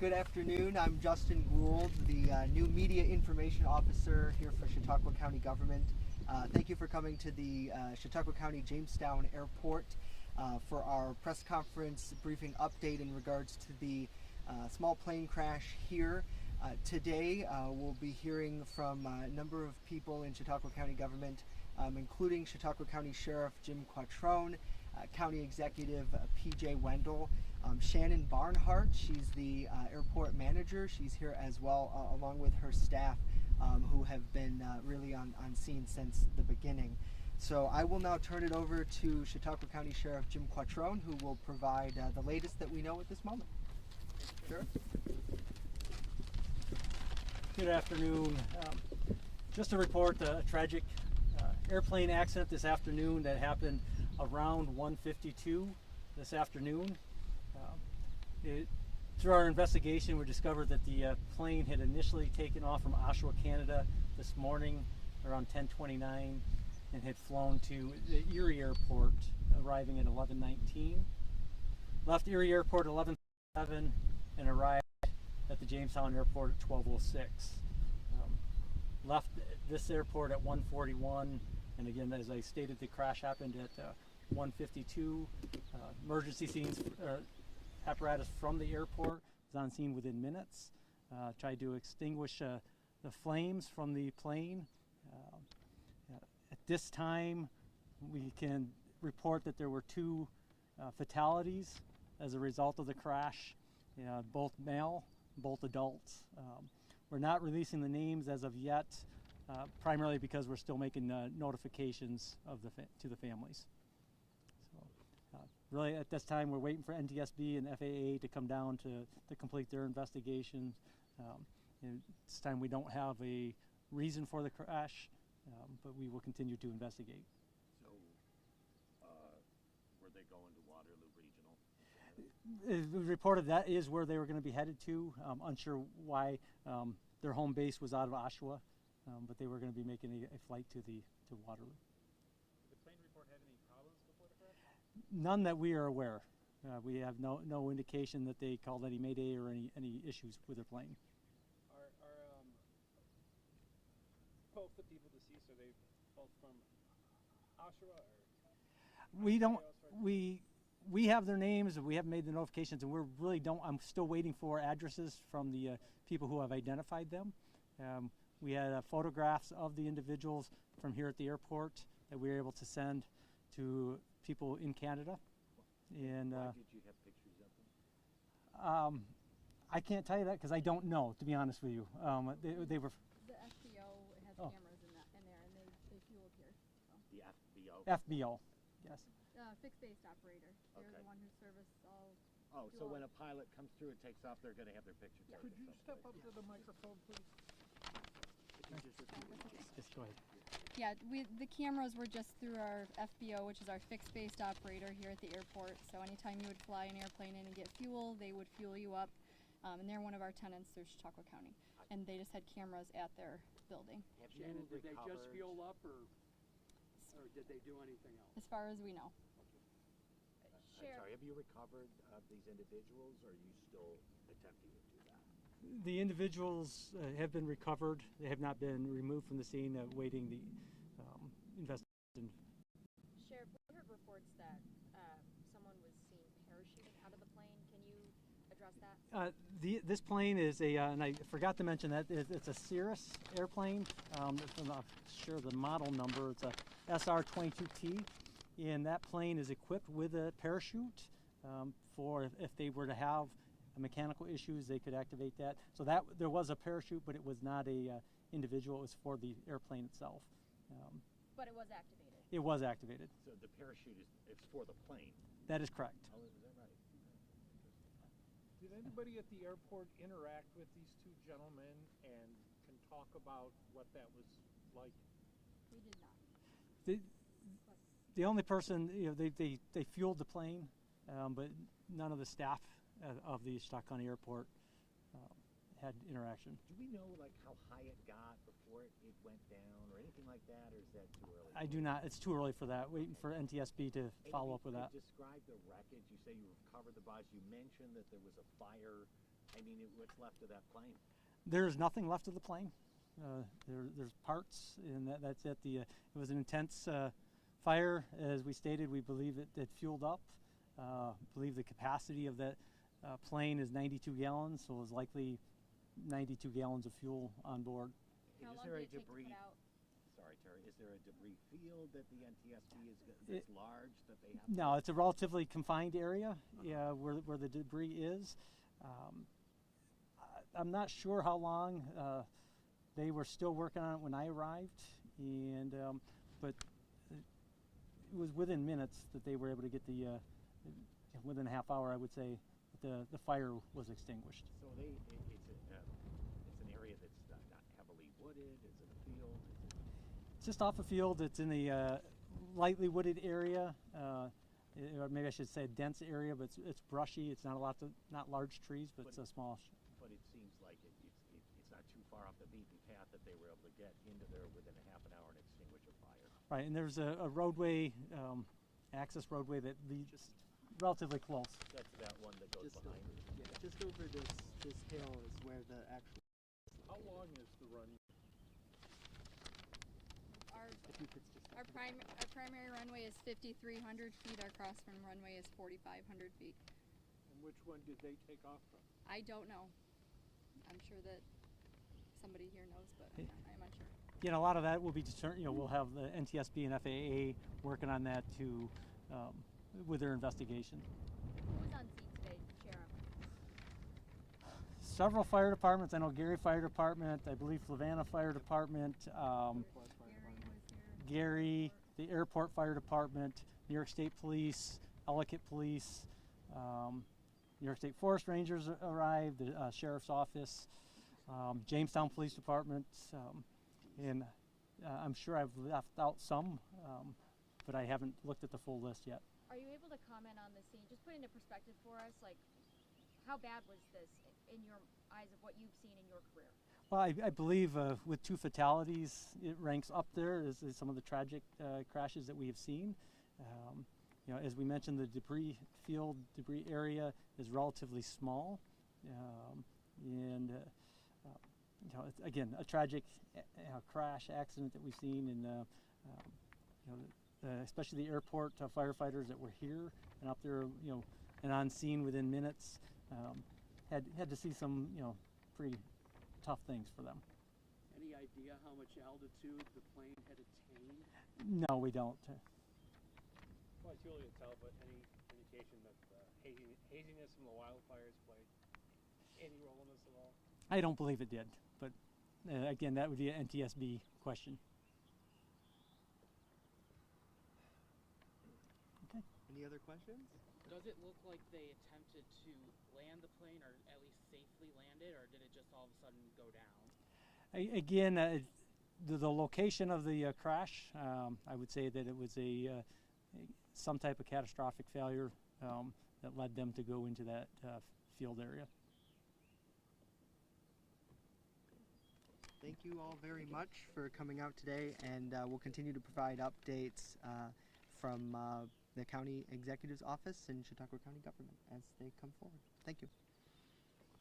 Good afternoon. I'm Justin Gould, the new Media Information Officer here for Chautauqua County Government. Thank you for coming to the Chautauqua County Jamestown Airport for our press conference briefing update in regards to the small plane crash here. Today we'll be hearing from a number of people in Chautauqua County Government, including Chautauqua County Sheriff Jim Quattrone, County Executive P.J. Wendell, Shannon Barnhart. She's the airport manager. She's here as well, along with her staff, who have been really on scene since the beginning. So I will now turn it over to Chautauqua County Sheriff Jim Quattrone, who will provide the latest that we know at this moment. Sheriff? Good afternoon. Just to report a tragic airplane accident this afternoon that happened around 1:52 this afternoon. Through our investigation, we discovered that the plane had initially taken off from Oshawa, Canada this morning around 10:29 and had flown to the Erie Airport, arriving at 11:19. Left Erie Airport at 11:07 and arrived at the Jamestown Airport at 12:06. Left this airport at 1:41, and again, as I stated, the crash happened at 1:52. Emergency scenes apparatus from the airport was on scene within minutes. Tried to extinguish the flames from the plane. At this time, we can report that there were 2 fatalities as a result of the crash, both male, both adults. We're not releasing the names as of yet, primarily because we're still making notifications of to the families. Really, at this time, we're waiting for NTSB and FAA to come down to complete their investigations. And this time, we don't have a reason for the crash, but we will continue to investigate. So, were they going to Waterloo Regional? It was reported that is where they were going to be headed to. Unsure why their home base was out of Oshawa, but they were going to be making a flight to Waterloo. None that we are aware. We have no indication that they called any mayday or any issues with their plane. Are both the people deceased, are they both from Oshawa or? We don't. We have their names, and we haven't made the notifications, and I'm still waiting for addresses from the people who have identified them. We had photographs of the individuals from here at the airport that we were able to send to people in Canada. And why did you have pictures of them? I can't tell you that because I don't know, to be honest with you. They were. The FBO has cameras in there, and they fueled here. So. The FBO? FBO, yes. Fixed-based operator. They're the one who service all. Oh, so when a pilot comes through and takes off, they're going to have their picture taken. Could you step up to the microphone, please? Just go ahead. Yeah, the cameras were just through our FBO, which is our fixed-based operator here at the airport. So anytime you would fly an airplane in and get fuel, they would fuel you up. And they're one of our tenants through Chautauqua County. And they just had cameras at their building. Shannon, did they just fuel up or did they do anything else? As far as we know. I'm sorry, have you recovered these individuals, or are you still attempting to do that? The individuals have been recovered. They have not been removed from the scene, awaiting the investigation. Sheriff, we heard reports that someone was seen parachuting out of the plane. Can you address that? This plane is and I forgot to mention that it's a Cirrus airplane. I'm not sure the model number. It's a SR-22T. And that plane is equipped with a parachute for if they were to have mechanical issues, they could activate that. So there was a parachute, but it was not a individual. It was for the airplane itself. But it was activated. It was activated. So the parachute is for the plane? That is correct. Oh, is that right? Did anybody at the airport interact with these 2 gentlemen and can talk about what that was like? We did not. The only person, they fueled the plane, but none of the staff of the Chautauqua County Airport had interaction. Do we know how high it got before it went down or anything like that, or is that too early? I do not. It's too early for that. Waiting for NTSB to follow up with that. Describe the wreckage. You say you recovered the bodies. You mentioned that there was a fire I mean, what's left of that plane? There's nothing left of the plane. There's parts, and that's it. It was an intense fire. As we stated, we believe it fueled up. Believe the capacity of that plane is 92 gallons, so it was likely 92 gallons of fuel on board. How Is long there did a it take to debris? put out? Sorry, Terry. Is there a debris field that the NTSB is that's large that they have? No, it's a relatively confined area where the debris is. I'm not sure how long they were still working on it when I arrived, and but it was within minutes that they were able to get within a half hour, I would say, the fire was extinguished. So it's an area that's not heavily wooded. Is it a field? It's just off a field. It's in a lightly wooded area, or maybe I should say a dense area, but it's brushy. It's not not large trees, but it's a small. But it seems like it's not too far off the beaten path that they were able to get into there within a half an hour and extinguish a fire. Right, and there's a roadway, access roadway that leads relatively close. That's that one that goes Just behind it. yeah, just over this hill is where the actual. How long is the run? If you could just. Our primary runway is 5,300 feet. Our cross from runway is 4,500 feet. And which one did they take off from? I don't know. I'm sure that somebody here knows, but I'm unsure. You know, a lot of that will be determined. We'll have the NTSB and FAA working on that with their investigation. Who was on scene today, Sheriff? Several fire departments. I know Gary Fire Department. I believe Flavanna Fire Department. Gary, the Airport Fire Department, New York State Police, Ellicott Police, New York State Forest Rangers arrived, the Sheriff's Office, Jamestown Police Department, and I'm sure I've left out some, but I haven't looked at the full list yet. Are you able to comment on the scene? Just put into perspective for us, like, how bad was this in your eyes of what you've seen in your career? Well, I believe with 2 fatalities, it ranks up there as some of the tragic crashes that we have seen. You know, as we mentioned, the debris area is relatively small, and you know, it's, again, a tragic crash accident that we've seen, and you know, especially the airport firefighters that were here and up there, you know, and on scene within minutes, had to see some, you know, pretty tough things for them. Any idea how much altitude the plane had attained? No, we don't. Well, it's really to tell, but any indication that haziness from the wildfires played any role in this at all? I don't believe it did, but again, that would be an NTSB question. Okay. Any other questions? Does it look like they attempted to land the plane, or at least safely land it, or did it just all of a sudden go down? Again, the location of the crash, I would say that it was some type of catastrophic failure that led them to go into that field area. Thank you all very much for coming out today, and we'll continue to provide updates from the County Executive's Office and Chautauqua County Government as they come forward. Thank you.